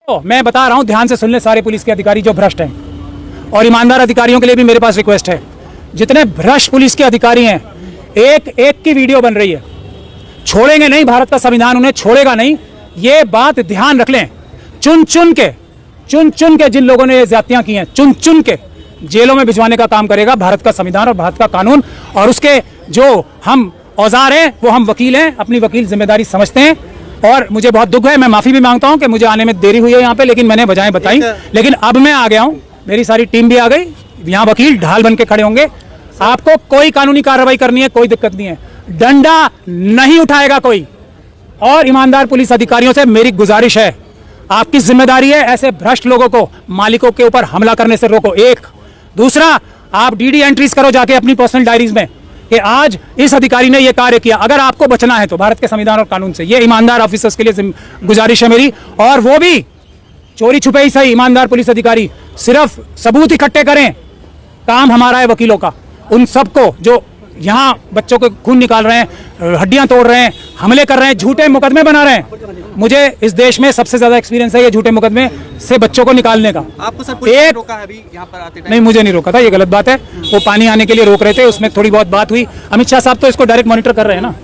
तो मैं बता रहा हूं, ध्यान से सुन ले सारे पुलिस के अधिकारी जो भ्रष्ट हैं, और ईमानदार अधिकारियों के लिए भी मेरे पास रिक्वेस्ट है। जितने भ्रष्ट पुलिस के अधिकारी हैं, एक एक की वीडियो बन रही है, छोड़ेंगे नहीं, भारत का संविधान उन्हें छोड़ेगा नहीं, ये बात ध्यान रख लें। चुन चुन के जिन लोगों ने ये ज्यादतियां की हैं, चुन चुन के जेलों में भिजवाने का काम करेगा भारत का संविधान और भारत का कानून, और उसके जो हम औजार हैं वो हम वकील हैं, अपनी वकील जिम्मेदारी समझते हैं। और मुझे बहुत दुख है, मैं माफी भी मांगता हूं कि मुझे आने में देरी हुई है यहाँ पे, लेकिन मैंने वजहें बताई, लेकिन अब मैं आ गया हूं, मेरी सारी टीम भी आ गई, यहाँ वकील ढाल बन के खड़े होंगे। आपको कोई कानूनी कार्रवाई करनी है, कोई दिक्कत नहीं है, डंडा नहीं उठाएगा कोई। और ईमानदार पुलिस अधिकारियों से मेरी गुजारिश है, आपकी जिम्मेदारी है ऐसे भ्रष्ट लोगों को मालिकों के ऊपर हमला करने से रोको। एक दूसरा, आप डीडी एंट्रीज करो जाके अपनी पर्सनल डायरीज में कि आज इस अधिकारी ने यह कार्य किया। अगर आपको बचना है तो भारत के संविधान और कानून से, ये ईमानदार ऑफिसर्स के लिए गुजारिश है मेरी। और वो भी चोरी छुपे ही सही, ईमानदार पुलिस अधिकारी सिर्फ सबूत इकट्ठे करें, काम हमारा है वकीलों का। उन सबको जो यहाँ बच्चों को खून निकाल रहे हैं, हड्डियां तोड़ रहे हैं, हमले कर रहे हैं, झूठे मुकदमे बना रहे हैं, मुझे इस देश में सबसे ज्यादा एक्सपीरियंस है ये झूठे मुकदमे से बच्चों को निकालने का। आपको सर पुलिस ने रोका है अभी यहाँ पर आते टाइम? नहीं, मुझे नहीं रोका था, ये गलत बात है। वो पानी आने के लिए रोक रहे थे, उसमें थोड़ी बहुत बात हुई। अमित शाह साहब तो इसको डायरेक्ट मॉनिटर कर रहे हैं ना,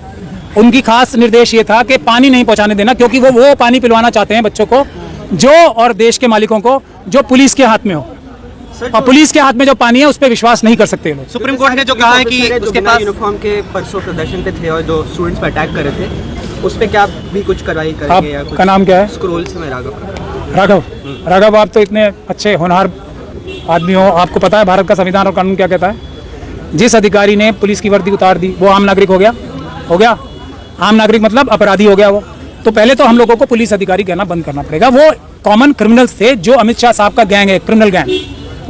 उनकी खास निर्देश ये था कि पानी नहीं पहुंचाने देना, क्योंकि वो पानी पिलवाना चाहते हैं बच्चों को, जो और देश के मालिकों को जो पुलिस के हाथ में हो। और पुलिस के हाथ में जो पानी है उस पर विश्वास नहीं कर सकते लोग। सुप्रीम कोर्ट ने जो कहा है कि उसके पास यूनिफॉर्म के परसों प्रदर्शन पे थे और जो स्टूडेंट्स पर अटैक कर रहे थे, उस पे क्या भी कुछ कार्रवाई करेंगे या कुछ? का नाम क्या है? स्क्रोल से मैं राघव, आप तो इतने अच्छे होनहार आदमी हो, आपको पता है भारत का संविधान और कानून क्या कहता है। जिस अधिकारी ने पुलिस की वर्दी उतार दी वो आम नागरिक हो गया। आम नागरिक मतलब अपराधी हो गया वो। तो पहले तो हम लोगों को पुलिस अधिकारी कहना बंद करना पड़ेगा। वो कॉमन क्रिमिनल्स थे, जो अमित शाह साहब का गैंग है, क्रिमिनल गैंग,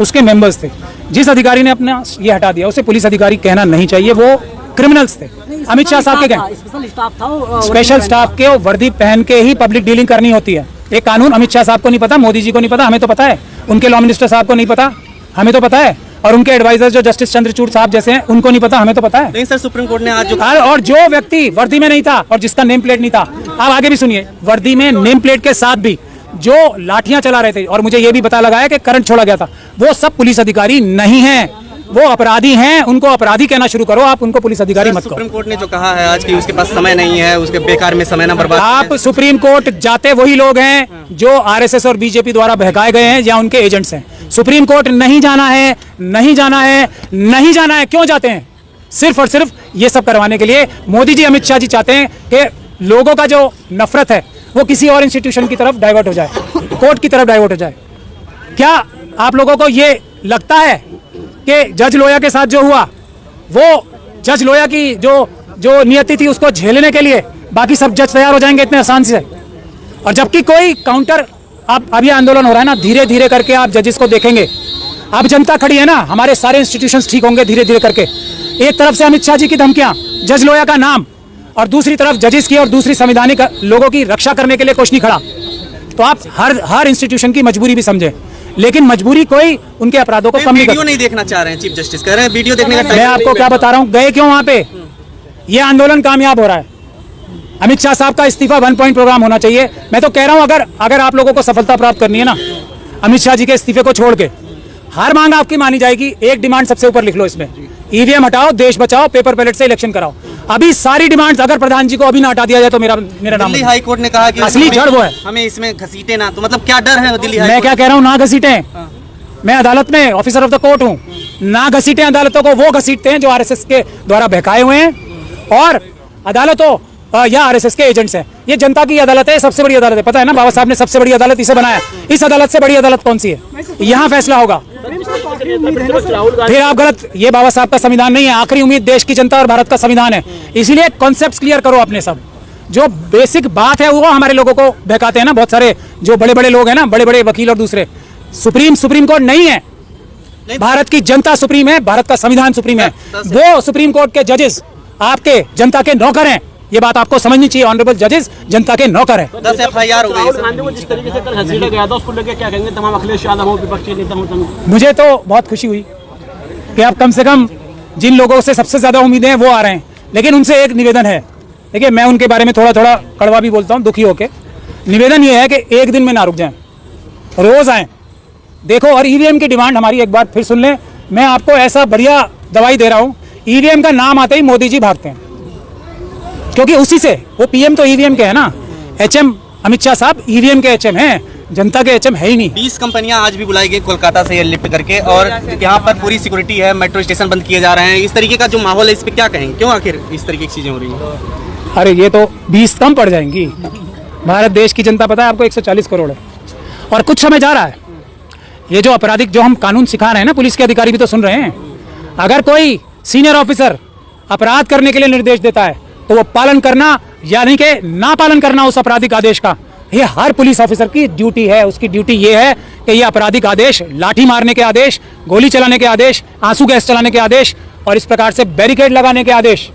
उसके मेंबर्स थे। जिस अधिकारी ने अपना ये हटा दिया उसे पुलिस अधिकारी कहना नहीं चाहिए, वो क्रिमिनल्स थे। अमित शाह साहब के गैंग स्पेशल स्टाफ के वर्दी पहन के ही पब्लिक डीलिंग करनी होती है। एक कानून अमित शाह साहब को नहीं पता, मोदी जी को नहीं पता, हमें तो पता है। उनके लॉ मिनिस्टर साहब को नहीं पता, हमें तो पता है। और उनके एडवाइजर जो जस्टिस चंद्रचूड़ साहब जैसे हैं, उनको नहीं पता, हमें तो पता है। नहीं सर, सुप्रीम कोर्ट ने आज और जो व्यक्ति वर्दी में नहीं था और जिसका नेम प्लेट नहीं था, आप आगे भी सुनिए, वर्दी में नेम प्लेट के साथ भी जो लाठियां चला रहे थे, और मुझे ये भी पता लगा है कि करंट छोड़ा गया था, वो सब पुलिस अधिकारी नहीं हैं, वो अपराधी हैं। उनको अपराधी कहना शुरू करो, आप उनको पुलिस अधिकारी मत करो। सुप्रीम कोर्ट ने जो कहा है आज कि उसके पास समय नहीं है, उसके बेकार में समय ना बर्बाद। आप सुप्रीम कोर्ट जाते वही लोग हैं जो आरएसएस और बीजेपी द्वारा बहकाए गए हैं या उनके एजेंट्स हैं। सुप्रीम कोर्ट नहीं जाना है, नहीं जाना है, नहीं जाना है। क्यों जाते हैं? सिर्फ और सिर्फ ये सब करवाने के लिए। मोदी जी, अमित शाह जी चाहते हैं कि लोगों का जो नफरत है वो किसी और इंस्टीट्यूशन की तरफ डाइवर्ट हो जाए, कोर्ट की तरफ डाइवर्ट हो जाए। क्या आप लोगों को ये लगता है कि जज लोया के साथ जो हुआ, वो जज लोया की जो नियति थी उसको झेलने के लिए बाकी सब जज तैयार हो जाएंगे इतने आसान से? और जबकि कोई काउंटर, अब ये आंदोलन हो रहा है ना, धीरे धीरे करके आप जजेस को देखेंगे। अब जनता खड़ी है ना, हमारे सारे इंस्टीट्यूशंस ठीक होंगे धीरे धीरे करके। एक तरफ से अमित शाह जी की धमकियां, जज लोया का नाम, और दूसरी तरफ जजेस की और दूसरी संवैधानिक लोगों की रक्षा करने के लिए कुछ नहीं खड़ा। तो आप हर इंस्टीट्यूशन की मजबूरी भी समझे, लेकिन मजबूरी कोई उनके अपराधों को कम नहीं वीडियो नहीं देखना चाह रहे हैं, चीफ जस्टिस कह रहे हैं वीडियो देखने का। मैं आपको क्या बता रहा हूँ, गए क्यों वहां पे? ये आंदोलन कामयाब हो रहा है। अमित शाह साहब का इस्तीफा 1 पॉइंट प्रोग्राम होना चाहिए। मैं तो कह रहा हूं, अगर आप लोगों को सफलता प्राप्त करनी है ना, अमित शाह जी के इस्तीफे को छोड़ के हर मांग आपकी मानी जाएगी। एक डिमांड सबसे ऊपर लिख लो इसमें, ईवीएम हटाओ, देश बचाओ, पेपर बैलेट से इलेक्शन कराओ। अभी सारी डिमांड्स अगर प्रधान जी को अभी ना हटा दिया जाए तो मेरा नाम। दिल्ली हाई कोर्ट ने कहा कि असली जड़ वो है, हमें इसमें घसीटे ना, तो मतलब क्या डर है दिल्ली हाई? मैं क्या कह रहा हूँ, ना घसीटे। मैं अदालत में ऑफिसर ऑफ द कोर्ट हूँ, ना घसीटे अदालतों को। वो घसीटते हैं जो आरएसएस के द्वारा बहकाए हुए हैं, और अदालतों या आरएसएस के एजेंट्स हैं। ये जनता की अदालत है, सबसे बड़ी अदालत है, पता है ना, बाबा साहब ने सबसे बड़ी अदालत इसे बनाया। इस अदालत से बड़ी अदालत कौन सी है? यहाँ फैसला होगा। फिर आप गलत, ये बाबा साहब का संविधान नहीं है, आखिरी उम्मीद देश की जनता और भारत का संविधान है। इसीलिए कॉन्सेप्ट्स क्लियर करो अपने, सब जो बेसिक बात है वो हमारे लोगों को बहकाते हैं ना बहुत सारे जो बड़े बड़े लोग हैं ना, बड़े बड़े वकील और दूसरे। सुप्रीम कोर्ट नहीं है, भारत की जनता सुप्रीम है, भारत का संविधान सुप्रीम है। वो सुप्रीम कोर्ट के जजेस आपके जनता के नौकर हैं, ये बात आपको समझनी चाहिए। ऑनरेबल जजेस जनता के नौकर है। 10 FIR हो गई। जिस तरीके से कल घसीटा गया था उसको लेकर क्या कहेंगे तमाम अखिलेश यादव हो, विपक्षी नेता हो? मुझे तो बहुत खुशी हुई कि अब कम से कम जिन लोगों से सबसे ज्यादा उम्मीदें हैं वो आ रहे हैं। लेकिन उनसे एक निवेदन है, देखिए मैं उनके बारे में थोड़ा थोड़ा कड़वा भी बोलता हूँ दुखी होके। निवेदन ये है कि एक दिन में ना रुक जाएं, रोज आए, देखो। और ईवीएम की डिमांड हमारी एक बार फिर सुन लें। मैं आपको ऐसा बढ़िया दवाई दे रहा हूं, ईवीएम का नाम आते ही मोदी जी भागते हैं, क्योंकि उसी से वो पीएम तो ईवीएम के है ना। एचएम अमित शाह साहब ईवीएम के एचएम हैं, जनता के एचएम है ही नहीं। 20 कंपनियां आज भी बुलाई गई कोलकाता से एयरलिफ्ट करके, और यहाँ पर पूरी सिक्योरिटी है, मेट्रो स्टेशन बंद किए जा रहे हैं। इस तरीके का जो माहौल है, इस पे क्या कहेंगे, क्यों आखिर इस तरीके की चीजें हो रही हैं? अरे ये तो 20 कम पड़ जाएंगी। भारत देश की जनता पता है आपको 140 करोड़ है, और कुछ समय जा रहा है। ये जो आपराधिक जो हम कानून सिखा रहे हैं ना, पुलिस के अधिकारी भी तो सुन रहे हैं। अगर कोई सीनियर ऑफिसर अपराध करने के लिए निर्देश देता है तो वो पालन करना, यानी कि ना पालन करना उस आपराधिक आदेश का, ये हर पुलिस ऑफिसर की ड्यूटी है। उसकी ड्यूटी ये है कि ये आपराधिक आदेश, लाठी मारने के आदेश, गोली चलाने के आदेश, आंसू गैस चलाने के आदेश और इस प्रकार से बैरिकेड लगाने के आदेश,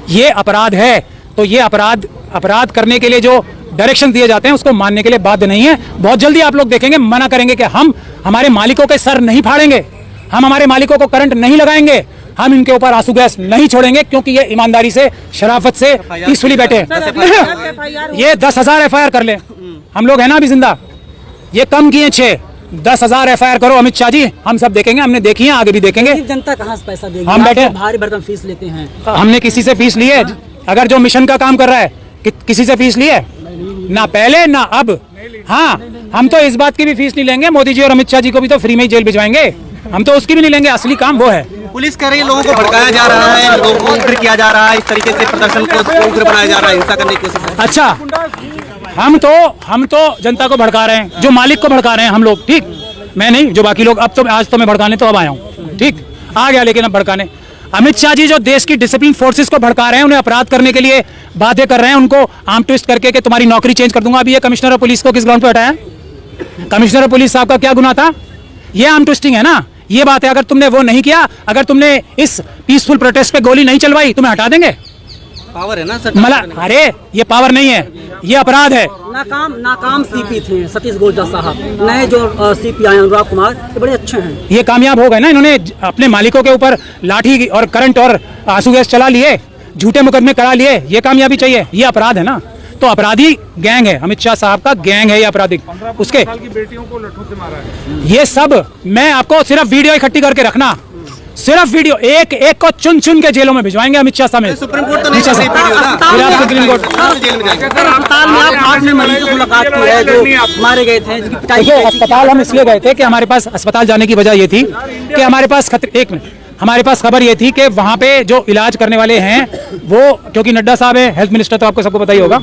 ये अपराध है। तो ये अपराध करने के लिए जो डायरेक्शन दिए जाते हैं उसको मानने के लिए बाध्य नहीं है। बहुत जल्दी आप लोग देखेंगे मना करेंगे कि हम हमारे मालिकों के सर नहीं फाड़ेंगे, हम हमारे मालिकों को करंट नहीं लगाएंगे, हम इनके ऊपर आंसू गैस नहीं छोड़ेंगे, क्योंकि ये ईमानदारी से, शराफत से पीसफुली बैठे हैं। ये 10,000 एफआईआर कर ले, हम लोग है ना अभी जिंदा। ये कम किए 6, 10,000 एफआईआर करो अमित शाह जी, हम सब देखेंगे, हमने देखी है, आगे भी देखेंगे। जनता कहाँ से पैसा देगी? हम बैठे, भारी भरकम फीस लेते हैं। हमने किसी से फीस ली है? अगर जो मिशन का काम कर रहा है किसी से फीस ली है? ना पहले ना अब। हाँ, हम तो इस बात की भी फीस नहीं लेंगे, मोदी जी और अमित शाह जी को भी तो फ्री में ही जेल भिजवाएंगे, हम तो उसकी भी नहीं लेंगे। असली काम वो है। पुलिस कह रही है लोगों को भड़काया जा रहा है, लोगों को उग्र किया जा रहा है, इस तरीके से प्रदर्शन को उग्र बनाया जा रहा है, हिंसा करने की कोशिश है। अच्छा, हम तो जनता को भड़का रहे हैं, जो मालिक को भड़का रहे हैं हम लोग, ठीक। मैं नहीं, जो बाकी लोग। अब तो आज तो मैं भड़काने तो अब आया हूँ, ठीक, आ गया, लेकिन अब भड़काने अमित शाह जी जो देश की डिसिप्लिन फोर्सेस को भड़का रहे हैं, उन्हें अपराध करने के लिए बाध्य कर रहे हैं, उनको आर्म ट्विस्ट करके कि तुम्हारी नौकरी चेंज कर दूंगा। अभी ये कमिश्नर ऑफ पुलिस को किस ग्राउंड पे हटाया? कमिश्नर ऑफ पुलिस साहब का क्या गुनाह था? ये आर्म ट्विस्टिंग है ना, ये बात है। अगर तुमने वो नहीं किया, अगर तुमने इस पीसफुल प्रोटेस्ट पे गोली नहीं चलवाई, तुम्हें हटा देंगे। पावर है ना सर, अरे ये पावर नहीं है, ये अपराध है। नाकाम सीपी थे सतीश गोलचा साहब, नए जो सीपी आए अनुराग कुमार, ये बड़े अच्छे हैं। ये कामयाब हो गए ना, इन्होंने अपने मालिकों के ऊपर लाठी और करंट और आंसू गैस चला लिए, झूठे मुकदमे करा लिए, ये कामयाबी चाहिए? ये अपराध है ना। तो अपराधी गैंग है, अमित शाह साहब का गैंग है ये अपराधिक। उसके की बेटियों को लट्ठों से मारा है। ये सब मैं आपको सिर्फ वीडियो इकट्ठी करके रखना, सिर्फ वीडियो, एक एक को चुन चुन के जेलों में भिजवाएंगे अमित शाह साहब। सुप्रीम कोर्ट तो नहीं नीचे से। सुप्रीम कोर्ट जेल में जाएंगे। अस्पताल में आपने मरीजों से मुलाकात की है जो मारे गए थे, जिनकी पिटाई देखो, अस्पताल हम इसलिए गए थे कि हमारे पास अस्पताल जाने की वजह ये थी कि हमारे पास एक मिनट, हमारे पास खबर ये थी कि वहां पे जो इलाज करने वाले हैं वो, क्योंकि नड्डा साहब है हेल्थ मिनिस्टर, तो आपको सबको पता ही होगा,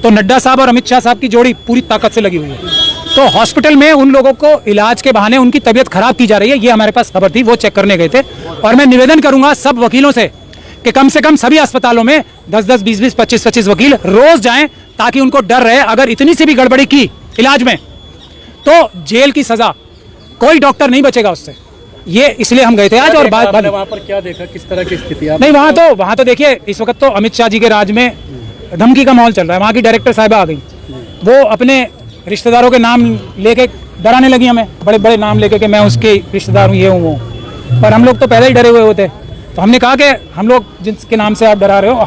तो नड्डा साहब और अमित शाह साहब की जोड़ी पूरी ताकत से लगी हुई है। तो हॉस्पिटल में उन लोगों को इलाज के बहाने उनकी तबीयत खराब की जा रही है, ये हमारे पास खबर थी, वो चेक करने गए थे। और मैं निवेदन करूंगा सब वकीलों से कि कम से कम सभी अस्पतालों में 10-10, 20-20, 25-25 वकील रोज जाएं, ताकि उनको डर रहे, अगर इतनी सी भी गड़बड़ी की इलाज में तो जेल की सजा, कोई डॉक्टर नहीं बचेगा उससे। ये इसलिए हम गए थे आज। और बात वहाँ पर क्या देखा, किस तरह की स्थिति? नहीं, वहाँ तो देखिए, इस वक्त तो अमित शाह जी के राज में धमकी का माहौल चल रहा है। वहाँ की डायरेक्टर साहिबा आ गई, वो अपने रिश्तेदारों के नाम लेके डराने लगी हमें, बड़े बड़े नाम लेके कि मैं उसके रिश्तेदार हूँ, ये हूँ वो। पर हम लोग तो पहले ही डरे हुए होते, तो हमने कहा कि हम लोग जिसके नाम से आप डरा रहे हो,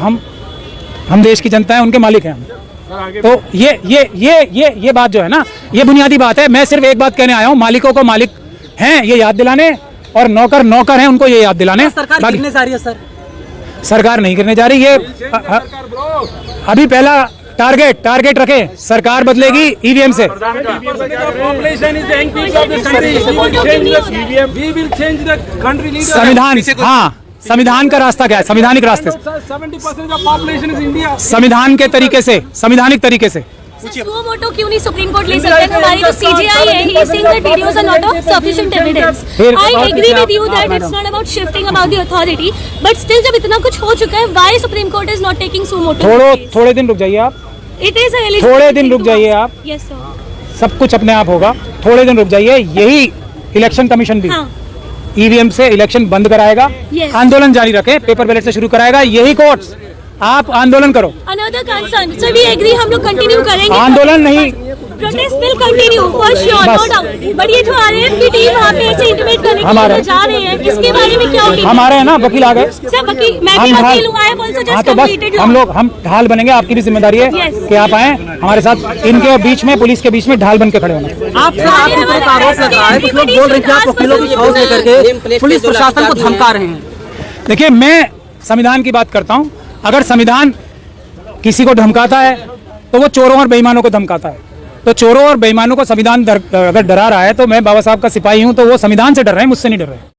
हम देश की जनता है, उनके मालिक हैं हम। तो ये बात जो है ना, ये बुनियादी बात है। मैं सिर्फ एक बात कहने आया हूँ, मालिकों को मालिक हैं ये याद दिलाने, और नौकर नौकर हैं उनको ये याद दिलाने। सरकार गिरने जा रही है सर? सरकार नहीं गिरने जा रही, ये अभी पहला टारगेट रखे, सरकार बदलेगी ईवीएम से। संविधान, हाँ, संविधान का रास्ता क्या है? संविधानिक रास्ते, 70% ऑफ पॉपुलेशन इज इंडिया। संविधान के तरीके से, संवैधानिक तरीके से। सुओ मोटो क्यों नहीं सुप्रीम कोर्ट ले सकते हैं? हमारी जो सीजीआई है, he is saying that videos are not of sufficient evidence. I agree with you that it's not about shifting about the authority, but still जब इतना कुछ हो चुका है, why Supreme Court is not taking suo moto? थोड़े दिन रुक जाइए आप, It is a eligible थोड़े दिन thing रुक to जाइए ask. आप, Yes sir. सब कुछ अपने आप होगा। थोड़े दिन रुक जाइए, यही इलेक्शन कमीशन भी हाँ. ईवीएम से इलेक्शन बंद कराएगा, Yes. आंदोलन जारी रखे, पेपर बैलेट से शुरू कराएगा, यही कोर्ट्स। आप आंदोलन करो। Another concern, sir, we agree हम लोग कंटिन्यू करेंगे। आंदोलन नहीं, protest will continue for sure, no doubt. But ये जो आरएएफ की टीम वहाँ पे ऐसे इंटिमेट करने के लिए जा रहे हैं, इसके बारे में क्या ओपिनियन? हम आ रहे हैं ना, वकील आ गए। सर वकील, मैं भी वकील हूँ। आई हैव आल्सो हाँ जस्ट तो बस कंप्लीटेड हम ढाल बनेंगे, आपकी भी जिम्मेदारी है Yes. कि आप आए हमारे साथ, इनके बीच में, पुलिस के बीच में ढाल बन के खड़े होंगे। आप सर आपके ऊपर एक आरोप लग रहा है, कुछ लोग बोल रहे हैं कि आप वकीलों की छाव से करके पुलिस प्रशासन को धमका रहे हैं। देखिए, मैं संविधान की बात करता हूं। अगर संविधान किसी को धमकाता है तो वो चोरों और बेईमानों को धमकाता है। तो चोरों और बेईमानों को संविधान अगर डरा रहा है, तो मैं बाबा साहब का सिपाही हूं, तो वो संविधान से डर रहे हैं, मुझसे नहीं डर रहे हैं।